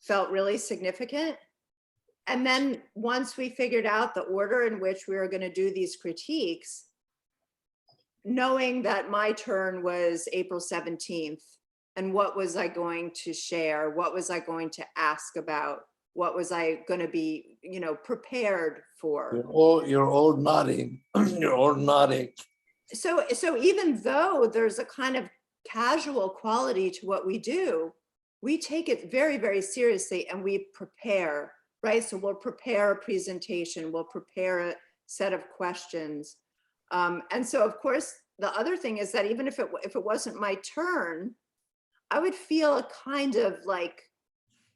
felt really significant. And then once we figured out the order in which we were going to do these critiques, knowing that my turn was April 17th, and what was I going to share? What was I going to ask about? What was I going to be, you know, prepared for? You're all nodding. You're all nodding. So even though there's a kind of casual quality to what we do, we take it very, very seriously and we prepare, right? So we'll prepare a presentation, we'll prepare a set of questions. And so of course, the other thing is that even if it wasn't my turn, I would feel a kind of like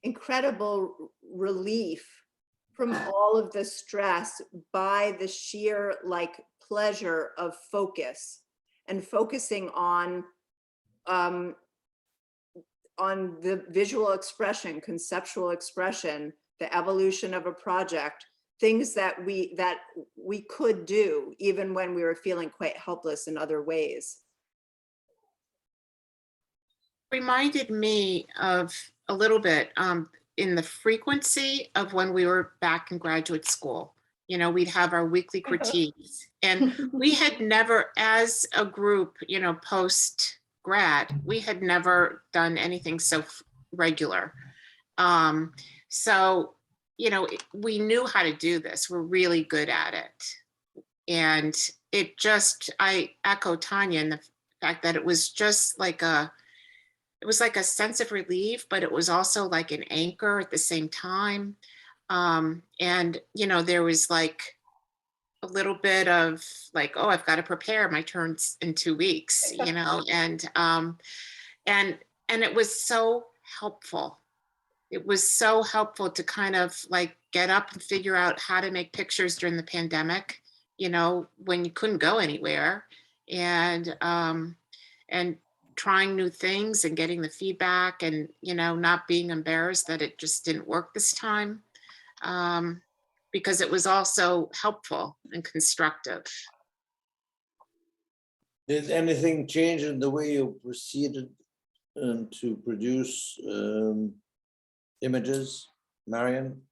incredible relief from all of the stress by the sheer like pleasure of focus and focusing on the visual expression, conceptual expression, the evolution of a project, things that we could do even when we were feeling quite helpless in other ways. Reminded me of a little bit in the frequency of when we were back in graduate school. You know, we'd have our weekly critiques, and we had never, as a group, you know, post grad, we had never done anything so regular. So, you know, we knew how to do this. We're really good at it. And it just, I echo Tanya in the fact that it was just like it was like a sense of relief, but it was also like an anchor at the same time. And, you know, there was like a little bit of like, oh, I've got to prepare, my turn's in 2 weeks, you know, and it was so helpful. It was so helpful to kind of like get up and figure out how to make pictures during the pandemic, you know, when you couldn't go anywhere, and trying new things and getting the feedback, and, you know, not being embarrassed that it just didn't work this time, because it was also helpful and constructive. Did anything change in the way you proceeded to produce images, Marion?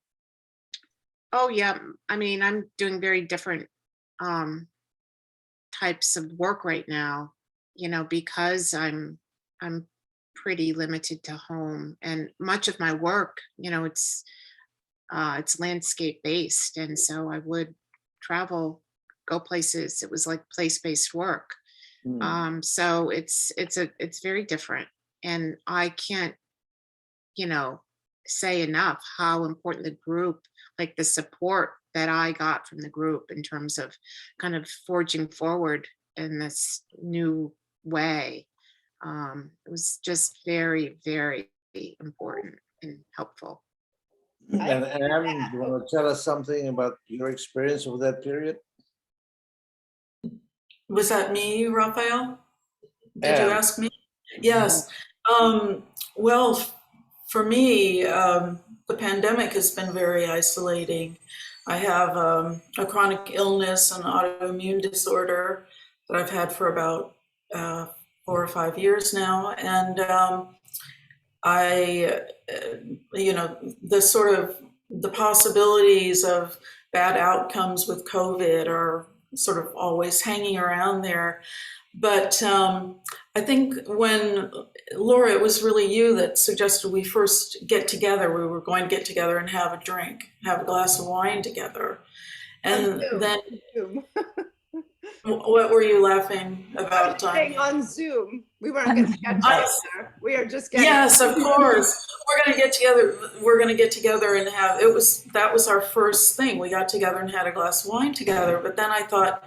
Oh yeah, I mean, I'm doing very different types of work right now, you know, because I'm pretty limited to home, and much of my work, you know, it's landscape based, and so I would travel, go places. It was like place-based work. So it's very different, and I can't, you know, say enough how important the group, like the support that I got from the group in terms of kind of forging forward in this new way. It was just very, very important and helpful. And Anne, you want to tell us something about your experience of that period? Was that me, Raphael? Did Anne. you ask me? Yes. Well, for me, the pandemic has been very isolating. I have a chronic illness, an autoimmune disorder that I've had for about 4 or 5 years now. And the possibilities of bad outcomes with COVID are sort of always hanging around there. But I think when, Laura, it was really you that suggested we first get together. We were going to get together and have a drink, have a glass of wine together. And then, what were you laughing about, Tanya? On Zoom. We weren't going to get together. We are just getting. Yes, of course. We're going to get together. We're going to get together and have, that was our first thing. We got together and had a glass of wine together. But then I thought,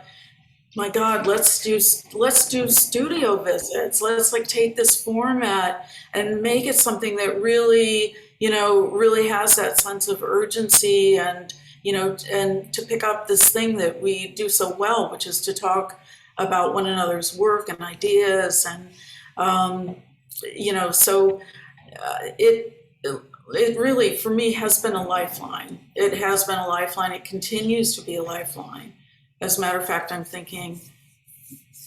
my God, let's do studio visits. Let's like take this format and make it something that really, really has that sense of urgency and, and to pick up this thing that we do so well, which is to talk about one another's work and ideas. And, it really, for me, has been a lifeline. It has been a lifeline. It continues to be a lifeline. As a matter of fact, I'm thinking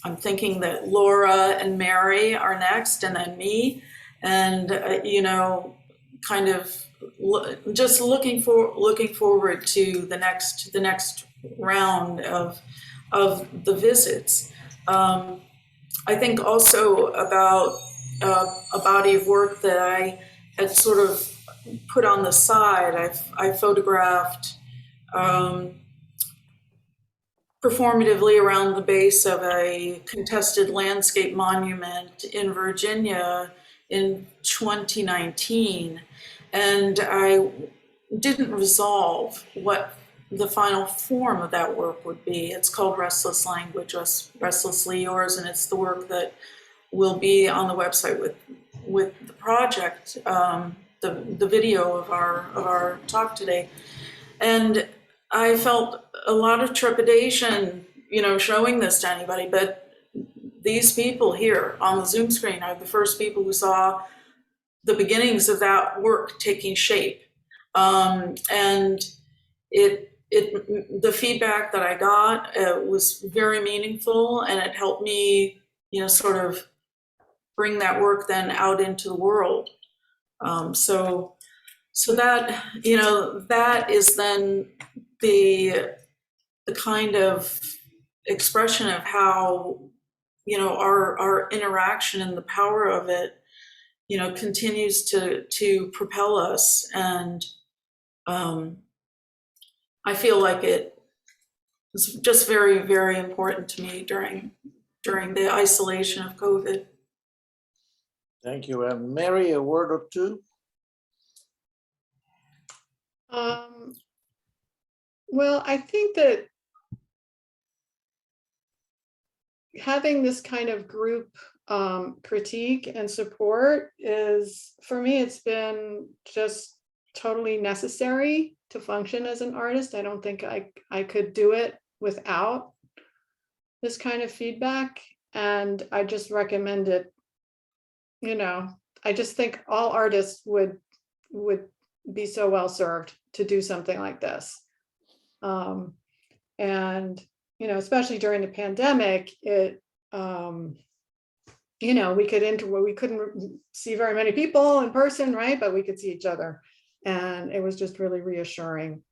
that Laura and Mary are next, and then me, and kind of just looking forward to the next round of the visits. I think also about a body of work that I had sort of put on the side. I photographed performatively around the base of a contested landscape monument in Virginia in 2019. And I didn't resolve what the final form of that work would be. It's called Restless Language, Restlessly Yours, and it's the work that will be on the website with the project, the video of our talk today. And I felt a lot of trepidation, showing this to anybody, but these people here on the Zoom screen are the first people who saw the beginnings of that work taking shape. And the feedback that I got was very meaningful, and it helped me, sort of bring that work then out into the world. So that, that is then the kind of expression of how, our interaction and the power of it, continues to propel us. And I feel like it was just very, very important to me during the isolation of COVID. Thank you. And Mary, a word or two? Well, I think that having this kind of group critique and support is, for me, it's been just totally necessary to function as an artist. I don't think I could do it without this kind of feedback. And I just recommend it. I just think all artists would be so well served to do something like this. And, especially during the pandemic, it, we couldn't see very many people in person, right? But we could see each other. And it was just really reassuring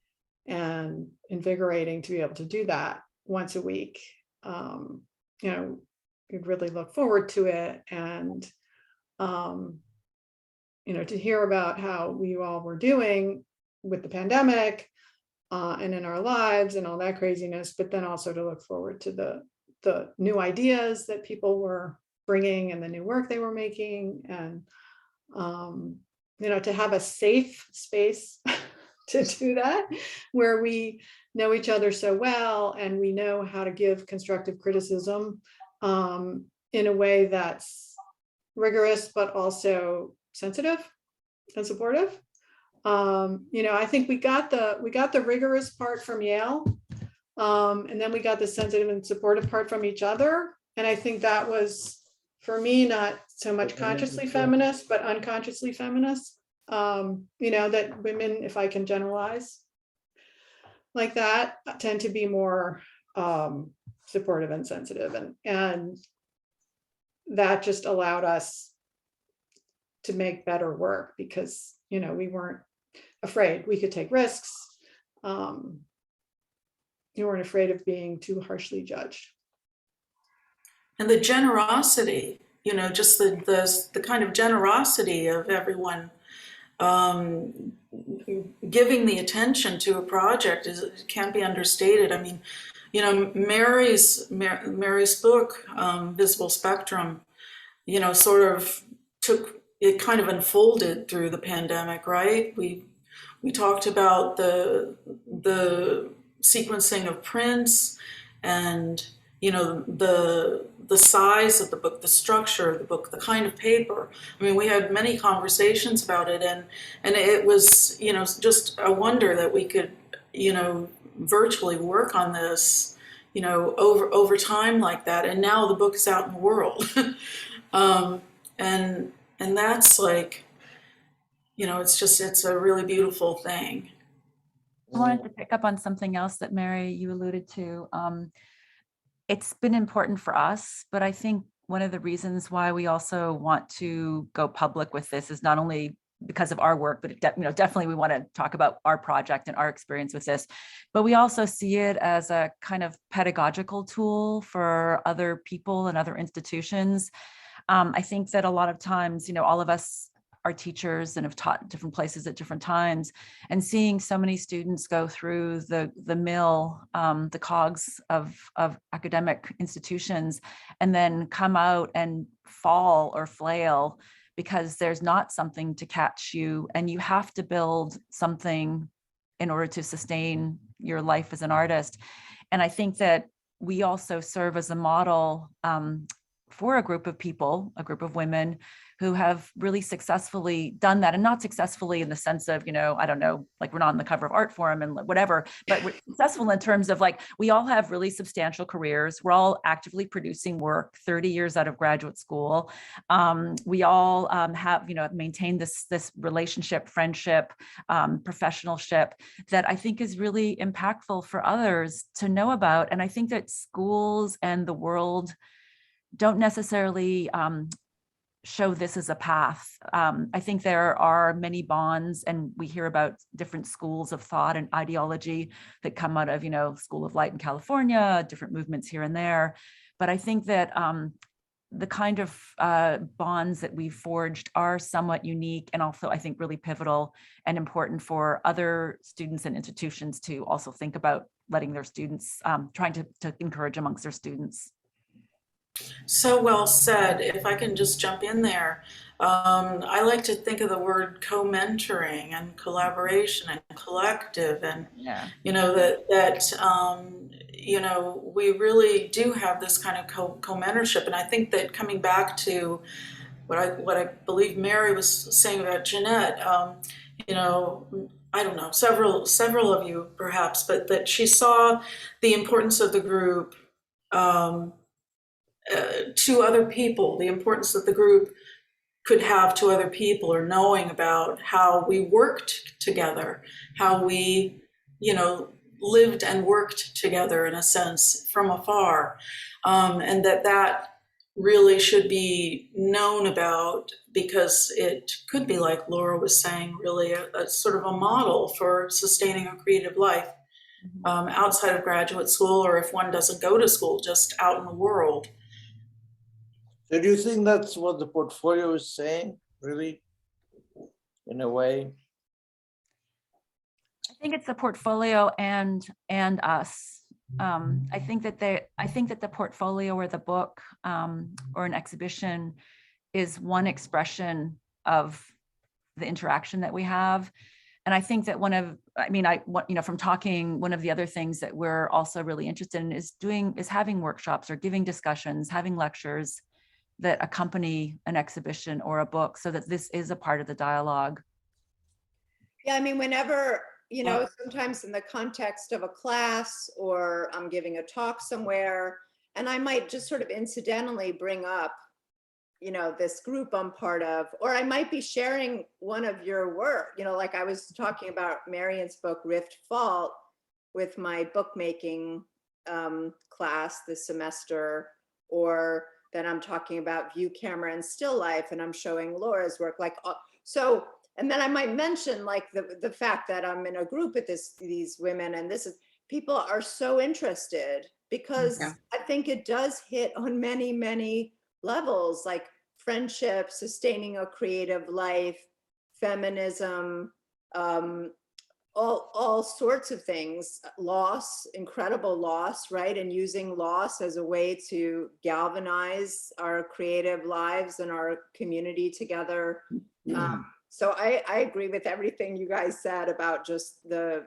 and invigorating to be able to do that once a week. You'd really look forward to it. And, to hear about how we all were doing with the pandemic and in our lives and all that craziness, but then also to look forward to the new ideas that people were bringing and the new work they were making, and to have a safe space to do that, where we know each other so well and we know how to give constructive criticism in a way that's rigorous but also sensitive and supportive. I think we got the rigorous part from Yale, and then we got the sensitive and supportive part from each other. And I think that was, for me, not so much consciously feminist, but unconsciously feminist. that women, if I can generalize like that, tend to be more supportive and sensitive, and that just allowed us to make better work because we weren't afraid. We could take risks. You weren't afraid of being too harshly judged. And the generosity, just the kind of generosity of everyone giving the attention to a project can't be understated. I mean, Mary's book, Visible Spectrum, sort of it kind of unfolded through the pandemic, right? We talked about the sequencing of prints and the size of the book, the structure of the book, the kind of paper. I mean, we had many conversations about it, and it was just a wonder that we could virtually work on this over time like that. And now the book is out in the world. And that's like, it's a really beautiful thing. I wanted to pick up on something else that Mary, you alluded to. It's been important for us, but I think one of the reasons why we also want to go public with this is not only because of our work, but definitely we want to talk about our project and our experience with this, but we also see it as a kind of pedagogical tool for other people and other institutions. I think that a lot of times, all of us are teachers and have taught different places at different times, and seeing so many students go through the mill, the cogs of academic institutions, and then come out and fall or flail because there's not something to catch you, and you have to build something in order to sustain your life as an artist. And I think that we also serve as a model for a group of people, a group of women who have really successfully done that, and not successfully in the sense of, I don't know, like we're not on the cover of Art Forum and whatever, but we're successful in terms of like, we all have really substantial careers. We're all actively producing work 30 years out of graduate school. We all have, maintained this relationship, friendship, professionalship that I think is really impactful for others to know about. And I think that schools and the world don't necessarily show this as a path. I think there are many bonds, and we hear about different schools of thought and ideology that come out of, School of Light in California, different movements here and there. But I think that the kind of bonds that we've forged are somewhat unique, and also I think really pivotal and important for other students and institutions to also think about letting their students, trying to encourage amongst their students. So well said. If I can just jump in there, I like to think of the word co-mentoring and collaboration and collective, and we really do have this kind of co-mentorship. And I think that coming back to what I believe Mary was saying about Jeanette, I don't know, several of you perhaps, but that she saw the importance of the group to other people, the importance that the group could have to other people, or knowing about how we worked together, how we, lived and worked together in a sense from afar, and that really should be known about, because it could be, like Laura was saying, really a sort of a model for sustaining a creative life outside of graduate school, or if one doesn't go to school, just out in the world. So do you think that's what the portfolio is saying, really, in a way? I think it's the portfolio and us. I think that the portfolio or the book or an exhibition is one expression of the interaction that we have. And I think that one of the other things that we're also really interested in is having workshops or giving discussions, having lectures that accompany an exhibition or a book, so that this is a part of the dialogue. Yeah, I mean, whenever, sometimes in the context of a class, or I'm giving a talk somewhere, and I might just sort of incidentally bring up you know, this group I'm part of, or I might be sharing one of your work, you know, like I was talking about Marion's book, Rift Fault, with my bookmaking class this semester, or then I'm talking about view camera and still life, and I'm showing Laura's work, like, so, and then I might mention like the fact that I'm in a group with these women, and this is, people are so interested, because Yeah. I think it does hit on many, many levels, like friendship, sustaining a creative life, feminism, all sorts of things, loss, incredible loss, right? And using loss as a way to galvanize our creative lives and our community together. So I agree with everything you guys said about just the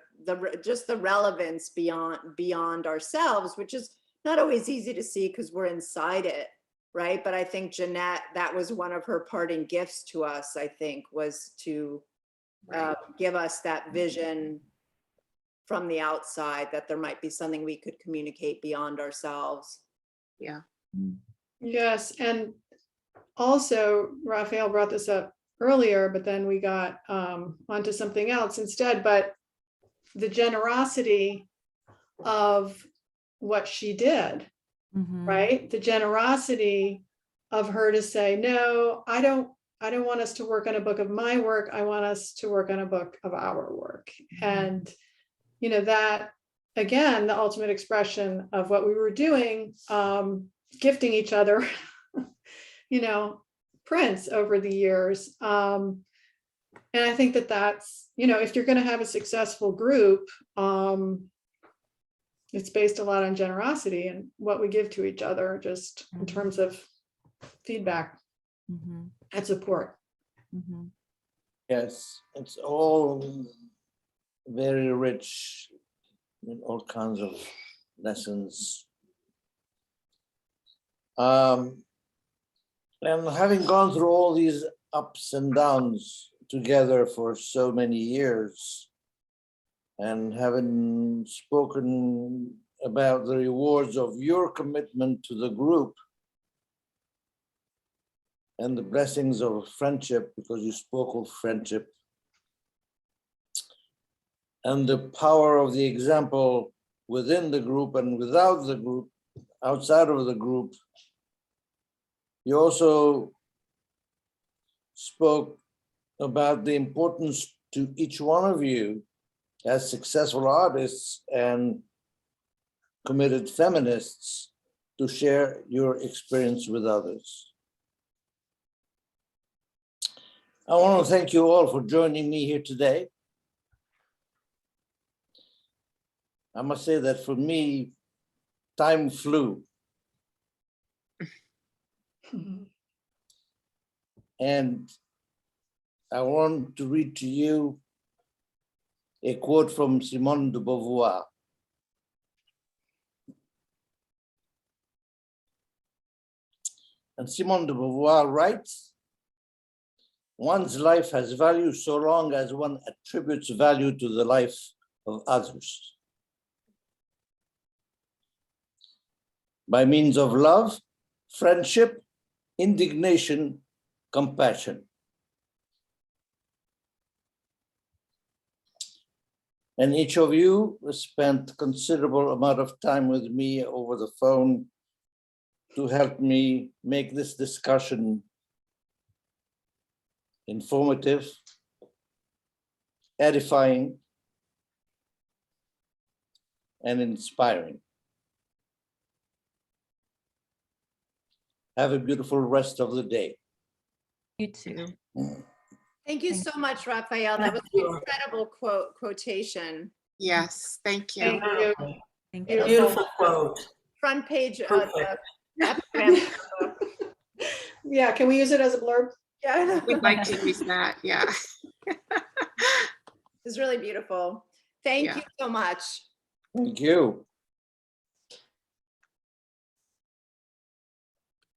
relevance beyond ourselves, which is not always easy to see because we're inside it, right? But I think Jeanette, that was one of her parting gifts to us, I think, was to give us that vision from the outside, that there might be something we could communicate beyond ourselves. Yeah. Yes, and also Raphael brought this up earlier, but then we got onto something else instead, but the generosity of what she did, right? The generosity of her to say, no, I don't want us to work on a book of my work. I want us to work on a book of our work. And, you know, that, again, the ultimate expression of what we were doing, gifting each other, you know, prints over the years. And I think that that's, you know, if you're going to have a successful group, it's based a lot on generosity and what we give to each other, just in terms of feedback and support. Yes, it's all very rich in all kinds of lessons. And having gone through all these ups and downs together for so many years, and having spoken about the rewards of your commitment to the group and the blessings of friendship, because you spoke of friendship, and the power of the example within the group and without the group, outside of the group. You also spoke about the importance to each one of you as successful artists and committed feminists to share your experience with others. I want to thank you all for joining me here today. I must say that for me, time flew. And I want to read to you a quote from Simone de Beauvoir. And Simone de Beauvoir writes, "One's life has value so long as one attributes value to the life of others. By means of love, friendship, indignation, compassion." And each of you spent considerable amount of time with me over the phone to help me make this discussion informative, edifying, and inspiring. Have a beautiful rest of the day. You too. Thank you so much, Raphael. That was an incredible quotation. Yes, thank you. Thank you. Thank you. Beautiful quote. Front page of Perfect. the epigram book. Yeah, can we use it as a blurb? Yeah, We'd like to use that, yeah. it's really beautiful. Thank Yeah. you so much. Thank you.